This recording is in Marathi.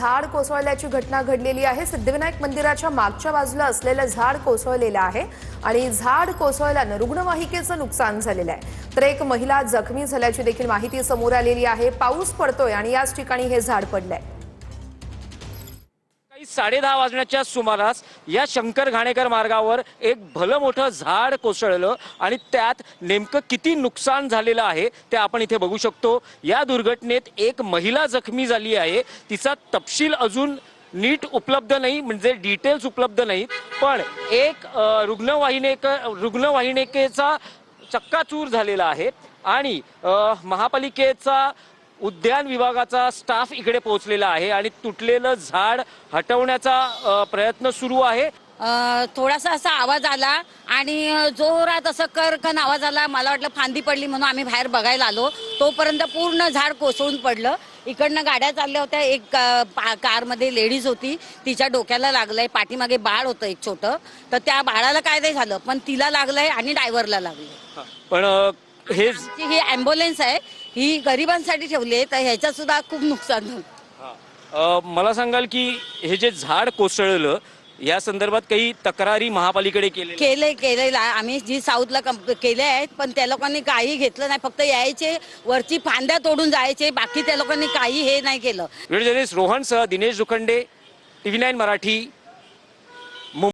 झाड कोसळल्याची घटना घडलेली आहे। सिद्धिविनायक मंदिराच्या मागच्या बाजूला असलेलं झाड कोसळलेलं आहे आणि झाड कोसळल्याने रुग्णवाहिकेचं नुकसान झालेलं आहे। तर एक महिला जखमी झाल्याची देखील माहिती समोर आलेली आहे। पाऊस पडतोय आणि याच ठिकाणी हे झाड पडलंय। 10:30 वाजण्याच्या सुमारास या शंकर घाणेकर मार्गावर एक भलं मोठं झाड कोसळलं आणि त्यात नेमकं किती नुकसान झालेलं आहे ते आपण इथे बघू शकतो। या दुर्घटनेत एक महिला जखमी झाली आहे। तिचा तपशील अजून नीट उपलब्ध नाही, म्हणजे डिटेल्स उपलब्ध नाहीत, पण एक रुग्णवाहिकेचा चक्काचूर झालेला आहे आणि महापालिकेचा उद्यान विभागाचा स्टाफ इकडे पोहोचलेला आहे आणि तुटलेलं झाड हटवण्याचा प्रयत्न सुरू आहे। थोडासा असा आवाज आला आणि जोरात असं करकन आवाज आला। मला वाटलं फांदी पडली म्हणून आम्ही बाहेर बघायला आलो। तोपर्यंत पूर्ण झाड कोसळून पडलं। इकडनं गाड्या चालल्या होत्या। एक कारमध्ये लेडीज होती, तिच्या डोक्याला लागलंय। पाठीमागे बाळ होतं एक छोटं, तर त्या बाळाला काय नाही झालं, पण तिला लागलंय आणि ड्रायव्हरला लागलंय। पण ही ॲम्ब्युलन्स आहे, ही गरिबांसाठी ठेवली आहे, तर ह्याच्यात सुद्धा खूप नुकसान झालं। मला सांगाल की हे जे झाड कोसळलं या संदर्भात काही तक्रारी महापालिकेकडे केलेला आम्ही जी साऊथला केले आहेत, पण त्या लोकांनी काही घेतलं नाही। फक्त यायचे, वरची फांद्या तोडून जायचे, बाकी त्या लोकांनी काही हे नाही केलं। व्हिडिओ जर्नलिस्ट रोहन सह दिनेश दुखंडे, TV9 मराठी,